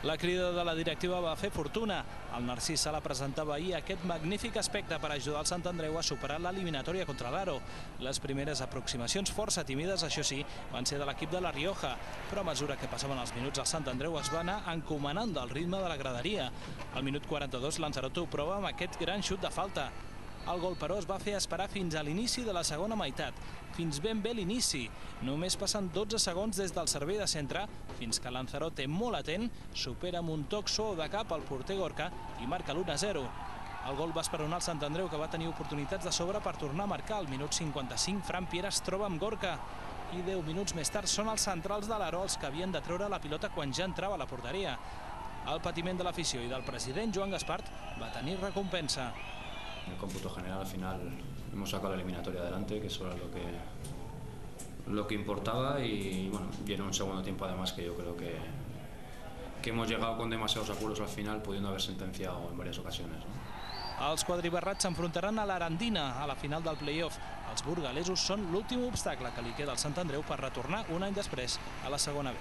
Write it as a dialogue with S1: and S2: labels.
S1: La crida de la directiva va fer fortuna. El Narcís Sala presentava ahir aquest magnífic aspecte per ajudar el Sant Andreu a superar l'eliminatòria contra l'Aro. Les primeres aproximacions força tímides, això sí, van ser de l'equip de La Rioja, però a mesura que passaven els minuts el Sant Andreu es va anar encomanant del ritme de la graderia. Al minut 42 Lanzarote ho prova amb aquest gran xut de falta. El gol, però, es va fer esperar fins a l'inici de la segona meitat, fins ben bé l'inici. Només passen 12 segons des del servei de centre fins que Lanzarote, molt atent, supera amb un toc suau de cap al porter Gorka i marca l'1-0. El gol va esperonar el Sant Andreu, que va tenir oportunitats de sobre per tornar a marcar. Al minut 55, Fran Piera es troba amb Gorka. I 10 minuts més tard són els centrals de l'Aro els que havien de treure la pilota quan ja entrava a la porteria. El patiment de l'afició i del president Joan Gaspart va tenir recompensa.
S2: En el cómputo general, al final, hemos sacado la eliminatoria adelante, que eso era lo que importaba, y bueno, viene un segundo tiempo además que yo creo que hemos llegado con demasiados apuros al final, pudiendo haber sentenciado en varias ocasiones, ¿no?
S1: Els quadribarrats s'enfrontaran a l'Arandina a la final del play-off. Els burgalesos són l'últim obstacle que li queda al Sant Andreu per retornar un any després a la segona B.